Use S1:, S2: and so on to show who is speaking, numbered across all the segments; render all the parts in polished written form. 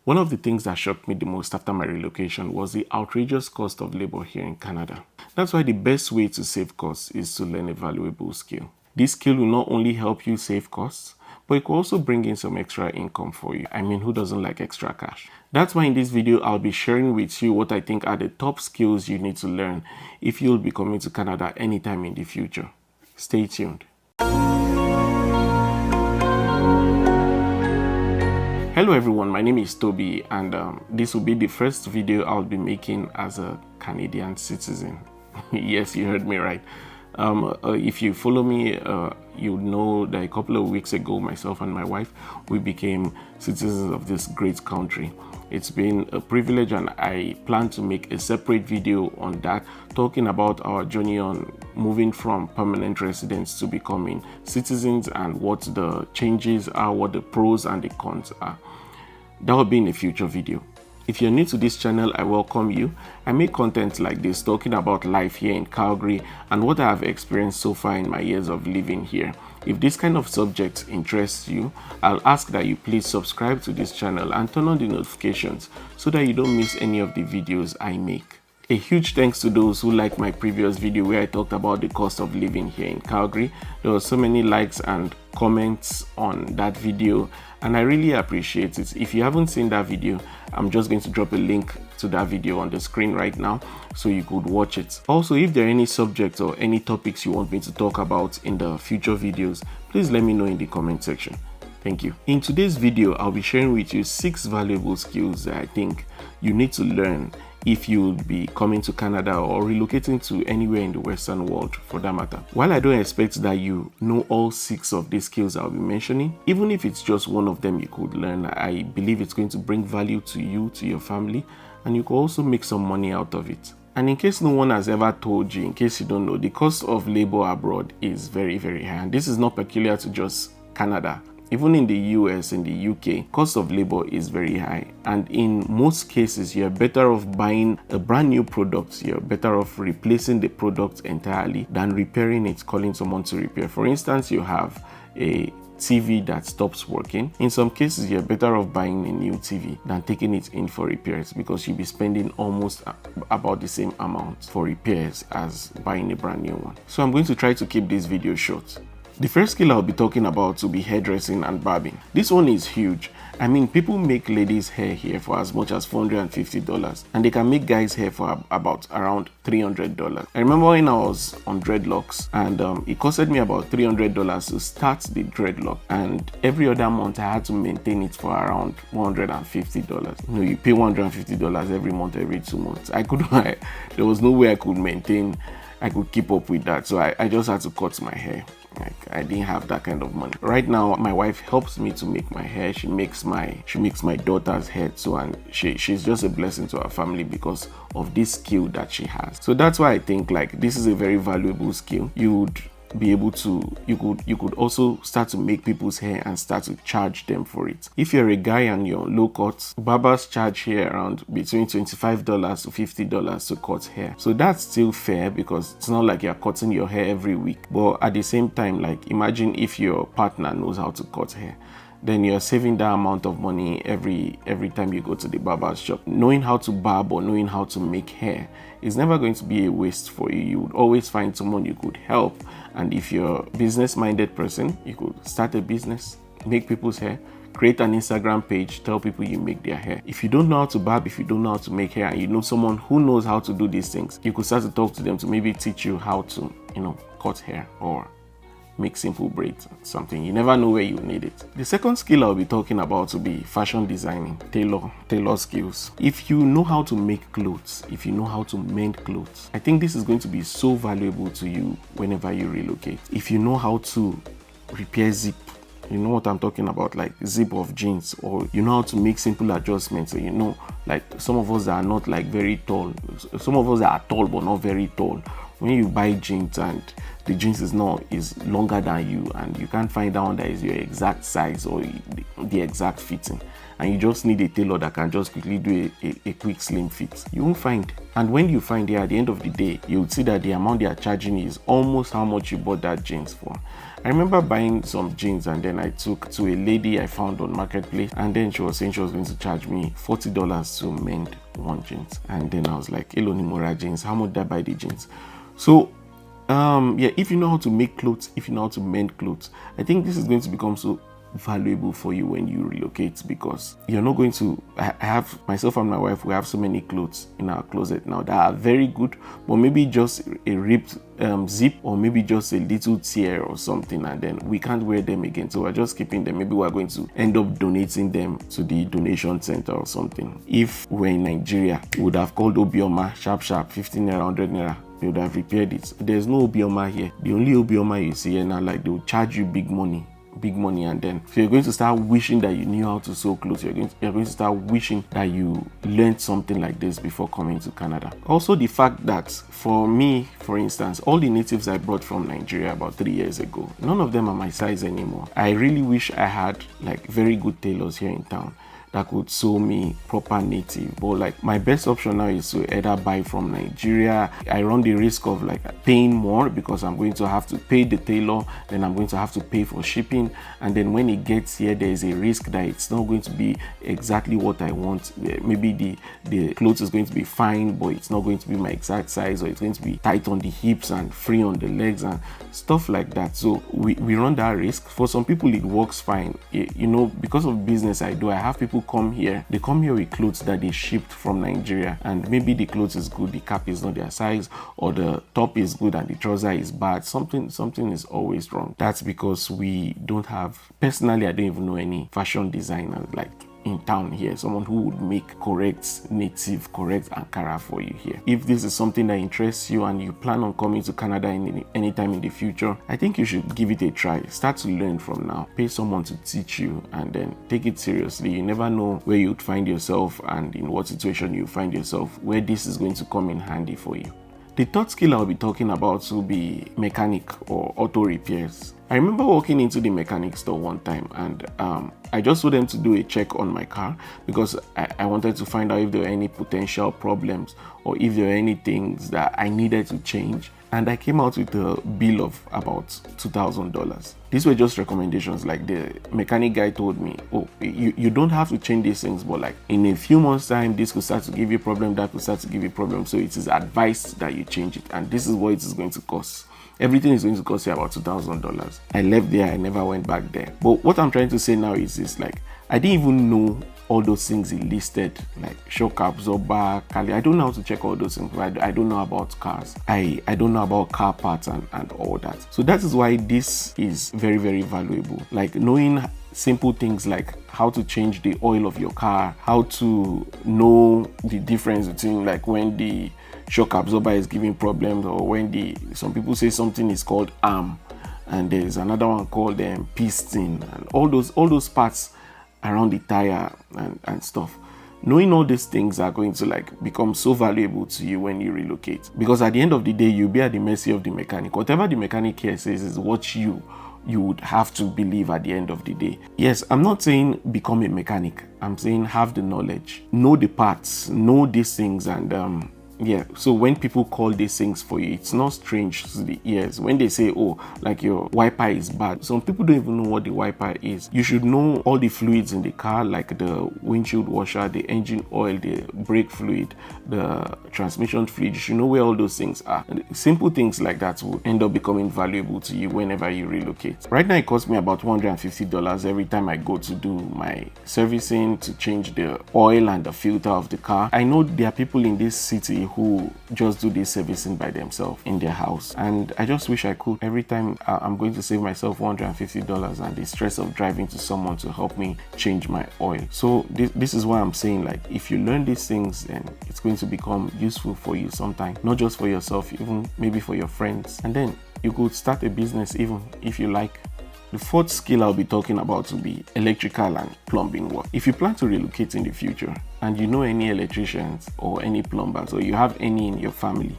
S1: One of the things that shocked me the most after my relocation was the outrageous cost of labor here in Canada. That's why the best way to save costs is to learn a valuable skill. This skill will not only help you save costs, but it could also bring in some extra income for you. I mean, who doesn't like extra cash? That's why in this video, I'll be sharing with you what I think are the top skills you need to learn if you'll be coming to Canada anytime in the future. Stay tuned. Hello everyone, my name is Toby, and this will be the first video I'll be making as a Canadian citizen. Yes, you heard me right. If you follow me, you know that a couple of weeks ago, myself and my wife, we became citizens of this great country. It's been a privilege, and I plan to make a separate video on that, talking about our journey on moving from permanent residents to becoming citizens and what the changes are, what the pros and the cons are. That will be in a future video. If you're new to this channel, I welcome you. I make content like this talking about life here in Calgary and what I have experienced so far in my years of living here. If this kind of subject interests you, I'll ask that you please subscribe to this channel and turn on the notifications so that you don't miss any of the videos I make. A huge thanks to those who liked my previous video where I talked about the cost of living here in Calgary. There were so many likes and comments on that video, and I really appreciate it. If you haven't seen that video, I'm just going to drop a link to that video on the screen right now so you could watch it. Also, if there are any subjects or any topics you want me to talk about in the future videos, please let me know in the comment section. Thank you. In today's video, I'll be sharing with you 6 valuable skills that I think you need to learn if you'll be coming to Canada or relocating to anywhere in the Western world for that matter. While I don't expect that you know all 6 of these skills I'll be mentioning, even if it's just one of them you could learn, I believe it's going to bring value to you, to your family, and you could also make some money out of it. And in case no one has ever told you, in case you don't know, the cost of labor abroad is very, very high. And this is not peculiar to just Canada. Even in the US, in the UK, cost of labor is very high. And in most cases, you're better off buying a brand new product. You're better off replacing the product entirely than repairing it, calling someone to repair. For instance, you have a TV that stops working. In some cases, you're better off buying a new TV than taking it in for repairs, because you'll be spending almost about the same amount for repairs as buying a brand new one. So I'm going to try to keep this video short. The first skill I'll be talking about will be hairdressing and barbing. This one is huge. I mean, people make ladies' hair here for as much as $450, and they can make guys' hair for about around $300. I remember when I was on dreadlocks, and it costed me about $300 to start the dreadlock, and every other month I had to maintain it for around $150. You know, you pay $150 every month, every 2 months. There was no way I could keep up with that, so I just had to cut my hair. Like, I didn't have that kind of money. Right now, my wife helps me to make my hair. She makes my daughter's hair too, and she's just a blessing to our family because of this skill that she has. So that's why I think like this is a very valuable skill. You could also start to make people's hair and start to charge them for it. If you're a guy and you're low cut, barbers charge here around between $25 to $50 to cut hair. So that's still fair because it's not like you're cutting your hair every week. But at the same time, like imagine if your partner knows how to cut hair, then you're saving that amount of money every time you go to the barber's shop. Knowing how to barb or knowing how to make hair is never going to be a waste for you. You would always find someone you could help. And if you're a business-minded person, you could start a business, make people's hair, create an Instagram page, tell people you make their hair. If you don't know how to barb, if you don't know how to make hair, and you know someone who knows how to do these things, you could start to talk to them to maybe teach you how to, cut hair or make simple braids, something. You never know where you need it. The second skill I'll be talking about will be fashion designing, tailor skills. If you know how to make clothes, if you know how to mend clothes, I think this is going to be so valuable to you whenever you relocate. If you know how to repair zip, you know what I'm talking about, like zip of jeans, or you know how to make simple adjustments. So like some of us that are not like very tall, some of us that are tall but not very tall, when you buy jeans and the jeans is longer than you, and you can't find that one that is your exact size or the exact fitting, and you just need a tailor that can just quickly do a quick slim fit, you won't find. And when you find it, at the end of the day, you'll see that the amount they are charging is almost how much you bought that jeans for. I remember buying some jeans and then I took to a lady I found on Marketplace, and then she was saying she was going to charge me $40 to mend one jeans. And then I was like, hello Nimora jeans, how much did I buy the jeans? So yeah, if you know how to make clothes, if you know how to mend clothes, I think this is going to become so valuable for you when you relocate, because you're not going to I have myself and my wife, we have so many clothes in our closet now that are very good, but maybe just a ripped zip, or maybe just a little tear or something, and then we can't wear them again, so we're just keeping them. Maybe we're going to end up donating them to the donation center or something. If we're in Nigeria, we would have called Obioma, sharp 15 naira, 100 naira, they would have repaired it. There's no Obioma here. The only Obioma you see here now, like, they will charge you big money, and then so you're going to start wishing that you knew how to sew clothes. You're going to start wishing that you learned something like this before coming to Canada. Also, the fact that for me, for instance, all the natives I brought from Nigeria about 3 years ago, none of them are my size anymore. I really wish I had like very good tailors here in town that could sew me proper native, but like my best option now is to either buy from Nigeria. I run the risk of like paying more because I'm going to have to pay the tailor, then I'm going to have to pay for shipping, and then when it gets here, there is a risk that it's not going to be exactly what I want. Maybe the clothes is going to be fine, but it's not going to be my exact size, or it's going to be tight on the hips and free on the legs and stuff like that. So we run that risk. For some people it works fine. You know, because of business I do, I have people come here, they come here with clothes that they shipped from Nigeria, and maybe the clothes is good, the cap is not their size, or the top is good and the trouser is bad. Something is always wrong. That's because we don't have, personally I don't even know any fashion designers like in town here, someone who would make correct native, correct Ankara for you here. If this is something that interests you and you plan on coming to Canada anytime in the future, I think you should give it a try. Start to learn from now. Pay someone to teach you and then take it seriously. You never know where you'd find yourself and in what situation you find yourself where this is going to come in handy for you. The third skill I'll be talking about will be mechanic or auto repairs. I remember walking into the mechanic store one time and I just told them to do a check on my car because I wanted to find out if there were any potential problems or if there were any things that I needed to change. And I came out with a bill of about $2,000. These were just recommendations. Like the mechanic guy told me, oh, you don't have to change these things, but like in a few months time, this could start to give you a problem, that could start to give you a problem. So it is advised that you change it. And this is what it is going to cost. Everything is going to cost you about $2,000. I left there, I never went back there. But what I'm trying to say now is this, like, I didn't even know all those things he listed, like shock absorber, Kali. I don't know how to check all those things. I don't know about cars. I don't know about car parts and all that. So that is why this is very, very valuable. Like knowing simple things like how to change the oil of your car, how to know the difference between like when the shock absorber is giving problems or when some people say something is called arm and there's another one called piston, and all those parts around the tire and stuff. Knowing all these things are going to like become so valuable to you when you relocate, because at the end of the day you'll be at the mercy of the mechanic. Whatever the mechanic here says is what you would have to believe at the end of the day. Yes, I'm not saying become a mechanic. I'm saying have the knowledge, know the parts, know these things, and yeah, so when people call these things for you, it's not strange to the ears. When they say, oh, like your wiper is bad, some people don't even know what the wiper is. You should know all the fluids in the car, like the windshield washer, the engine oil, the brake fluid, the transmission fluid. You should know where all those things are. And simple things like that will end up becoming valuable to you whenever you relocate. Right now, it costs me about $150 every time I go to do my servicing, to change the oil and the filter of the car. I know there are people in this city who just do this servicing by themselves in their house, and I just wish I could. Every time I'm going to save myself $150 and the stress of driving to someone to help me change my oil. So this is why I'm saying, like, if you learn these things, then it's going to become useful for you sometime, not just for yourself, even maybe for your friends, and then you could start a business even if you like. The fourth skill I'll be talking about will be electrical and plumbing work. If you plan to relocate in the future and you know any electricians or any plumbers, or you have any in your family,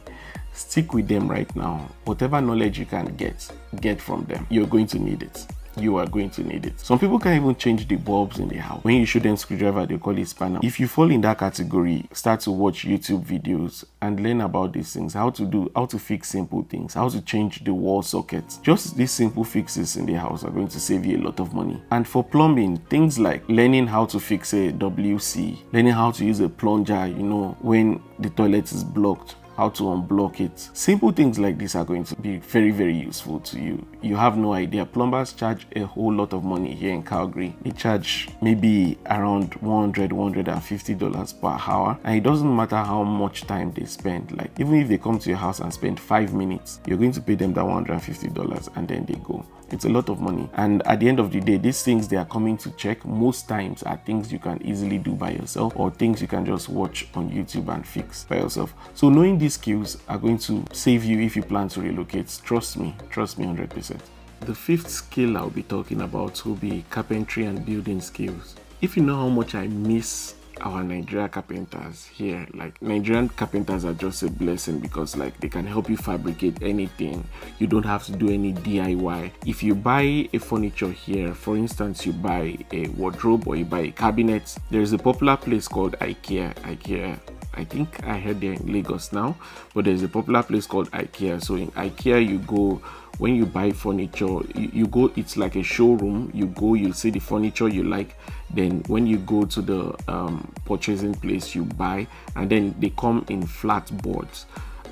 S1: stick with them right now. Whatever knowledge you can get from them, you're going to need it. You are going to need it. Some people can't even change the bulbs in the house. When you show them screwdriver, they call it spanner. If you fall in that category, start to watch YouTube videos and learn about these things, how to fix simple things, how to change the wall sockets. Just these simple fixes in the house are going to save you a lot of money. And for plumbing, things like learning how to fix a WC, learning how to use a plunger, when the toilet is blocked, how to unblock it. Simple things like this are going to be very, very useful to you. You have no idea. Plumbers charge a whole lot of money here in Calgary. They charge maybe around $150 per hour. And it doesn't matter how much time they spend. Like, even if they come to your house and spend 5 minutes, you're going to pay them that $150 and then they go. It's a lot of money. And at the end of the day, these things they are coming to check most times are things you can easily do by yourself, or things you can just watch on YouTube and fix by yourself. So knowing these skills are going to save you if you plan to relocate. Trust me 100%. The fifth skill I'll be talking about will be carpentry and building skills. If you know how much I miss our Nigerian carpenters here, like, Nigerian carpenters are just a blessing because, like, they can help you fabricate anything. You don't have to do any DIY. If you buy a furniture here, for instance, you buy a wardrobe or you buy a cabinet, there's a popular place called IKEA. I think I heard they're in Lagos now, but there's a popular place called IKEA. So in IKEA, you go, when you buy furniture, you go, it's like a showroom. You go, you see the furniture you like. Then when you go to the purchasing place, you buy, and then they come in flat boards,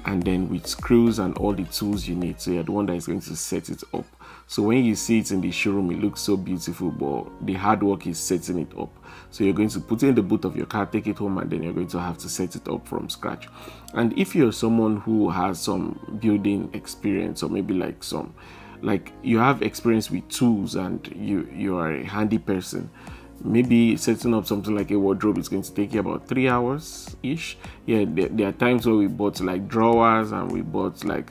S1: and then with screws and all the tools you need. So you're the one that is going to set it up. So when you see it in the showroom, it looks so beautiful, but the hard work is setting it up. So you're going to put it in the boot of your car, take it home, and then you're going to have to set it up from scratch. And if you're someone who has some building experience, or maybe like you have experience with tools and you are a handy person, maybe setting up something like a wardrobe is going to take you about 3 hours ish. Yeah, there are times where we bought like drawers, and we bought like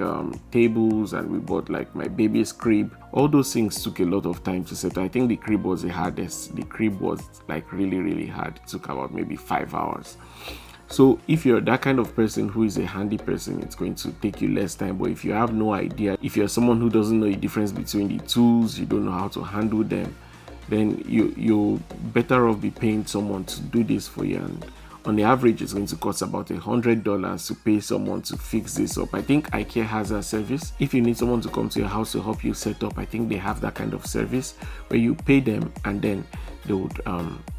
S1: tables, and we bought like my baby's crib. All those things took a lot of time to set. I think the crib was the hardest. The crib was like really, really hard. It took about maybe 5 hours. So if you're that kind of person who is a handy person, it's going to take you less time. But if you have no idea, if you're someone who doesn't know the difference between the tools, you don't know how to handle them, then you're better off be paying someone to do this for you. And on the average, it's going to cost about $100 to pay someone to fix this up. I think IKEA has a service. If you need someone to come to your house to help you set up, I think they have that kind of service where you pay them and then they would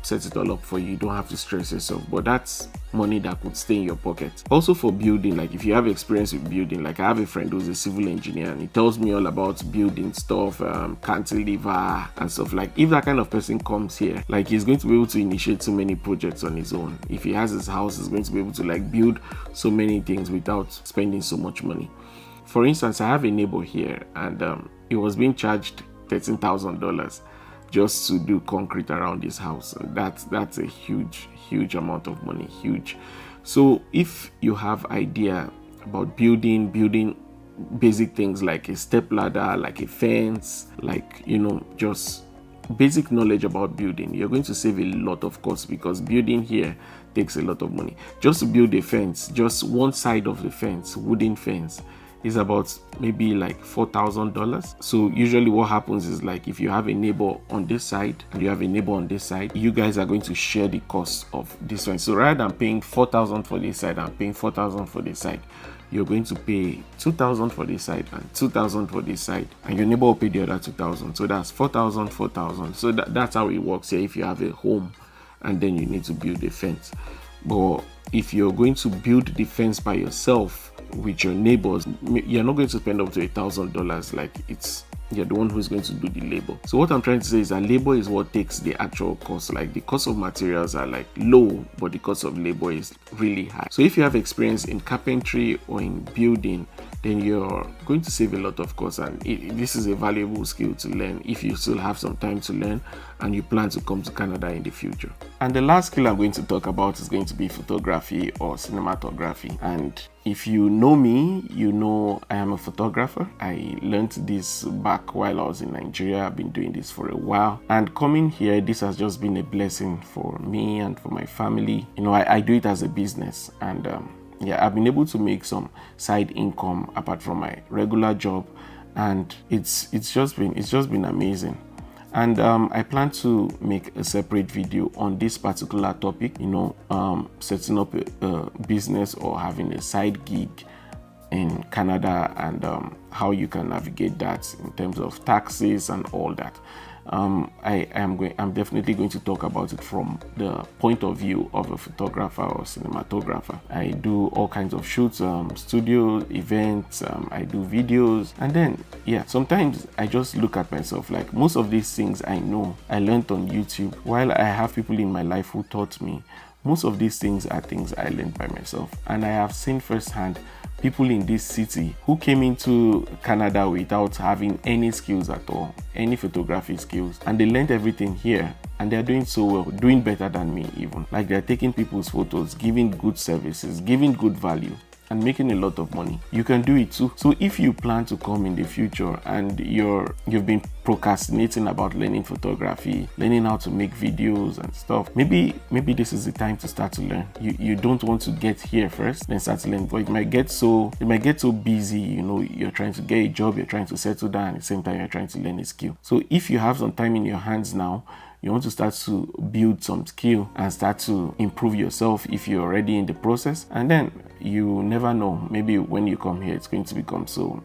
S1: set it all up for you. You don't have to stress yourself, but that's money that could stay in your pocket. Also for building, like if you have experience with building, like I have a friend who's a civil engineer and he tells me all about building stuff, cantilever and stuff. Like if that kind of person comes here, like he's going to be able to initiate so many projects on his own. If he has his house, he's going to be able to like build so many things without spending so much money. For instance, I have a neighbor here and he was being charged $13,000 just to do concrete around his house. That's a huge amount of money, huge. So if you have idea about building basic things like a step ladder, like a fence, like just basic knowledge about building, you're going to save a lot of cost, because building here takes a lot of money. Just to build a fence, just one side of the fence, wooden fence, is about maybe like $4,000. So usually what happens is, like if you have a neighbor on this side and you have a neighbor on this side, you guys are going to share the cost of this one. So rather than paying $4,000 for this side and paying $4,000 for this side, you're going to pay $2,000 for this side and $2,000 for this side, and your neighbor will pay the other $2,000. So that's $4,000. So that's how it works here if you have a home and then you need to build a fence. But if you're going to build the fence by yourself with your neighbors, you're not going to spend up to $1,000. Like you're the one who's going to do the labor. So what I'm trying to say is that labor is what takes the actual cost. Like the cost of materials are like low, but the cost of labor is really high. So if you have experience in carpentry or in building, then you're going to save a lot of cost, and this is a valuable skill to learn if you still have some time to learn and you plan to come to Canada in the future. And the last skill I'm going to talk about is going to be photography or cinematography. And if you know me, you know I am a photographer. I learned this back while I was in Nigeria. I've been doing this for a while, and coming here, this has just been a blessing for me and for my family. I do it as a business, and yeah, I've been able to make some side income apart from my regular job, and it's just been amazing. And I plan to make a separate video on this particular topic, you know, setting up a business or having a side gig in Canada, and how you can navigate that in terms of taxes and all that. I'm definitely going to talk about it from the point of view of a photographer or cinematographer. I do all kinds of shoots, studio events, I do videos, and then yeah, sometimes I just look at myself like most of these things I know I learned on YouTube. While I have people in my life who taught me, most of these things are things I learned by myself, and I have seen firsthand people in this city who came into Canada without having any skills at all, any photography skills, and they learned everything here, and they're doing so well, doing better than me even. Like, they're taking people's photos, giving good services, giving good value, and making a lot of money. You can do it too. So if you plan to come in the future and you've been procrastinating about learning photography, learning how to make videos and stuff, maybe this is the time to start to learn. You don't want to get here first then start to learn, but it might get so busy, you know, you're trying to get a job, you're trying to settle down, at the same time you're trying to learn a skill. So if you have some time in your hands now, you want to start to build some skill and start to improve yourself if you're already in the process, and then you never know, maybe when you come here it's going to become so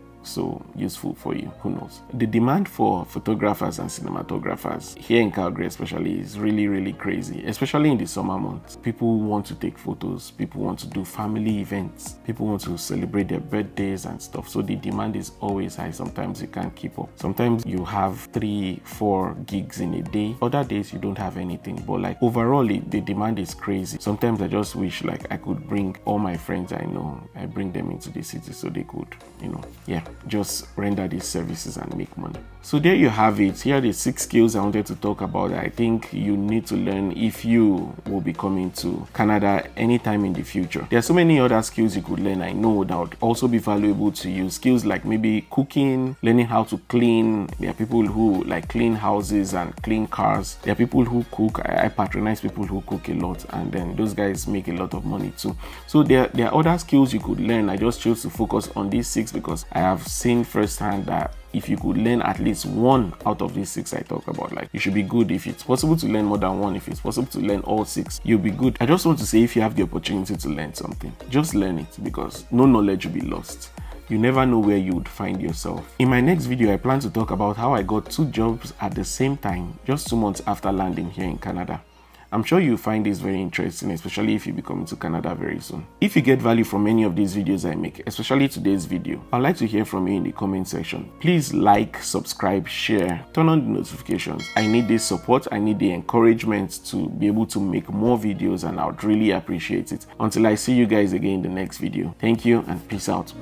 S1: useful for you. Who knows? The demand for photographers and cinematographers here in Calgary especially is really crazy, especially in the summer months. People want to take photos, people want to do family events, people want to celebrate their birthdays and stuff, so the demand is always high. Sometimes you can't keep up. Sometimes you have 3-4 gigs in a day, other days you don't have anything, but like overall the demand is crazy. Sometimes I just wish like I could bring all my friends I know, I bring them into the city so they could, you know, yeah, just render these services and make money. So there you have it. Here are the 6 skills I wanted to talk about that I think you need to learn if you will be coming to Canada anytime in the future. There are so many other skills you could learn, I know, that would also be valuable to you. Skills like maybe cooking, learning how to clean. There are people who like clean houses and clean cars. There are people who cook. I patronize people who cook a lot, and then those guys make a lot of money too. So there are other skills you could learn. I just chose to focus on these 6 because I have seen firsthand that if you could learn at least 1 out of these 6 I talk about, like, you should be good. If it's possible to learn more than 1, if it's possible to learn all 6, you'll be good. I just want to say, if you have the opportunity to learn something, just learn it, because no knowledge will be lost. You never know where you would find yourself. In my next video, I plan to talk about how I got 2 jobs at the same time, just 2 months after landing here in Canada. I'm sure you'll find this very interesting, especially if you be coming to Canada very soon. If you get value from any of these videos I make, especially today's video, I'd like to hear from you in the comment section. Please like, subscribe, share, turn on the notifications. I need this support, I need the encouragement to be able to make more videos, and I would really appreciate it. Until I see you guys again in the next video. Thank you and peace out.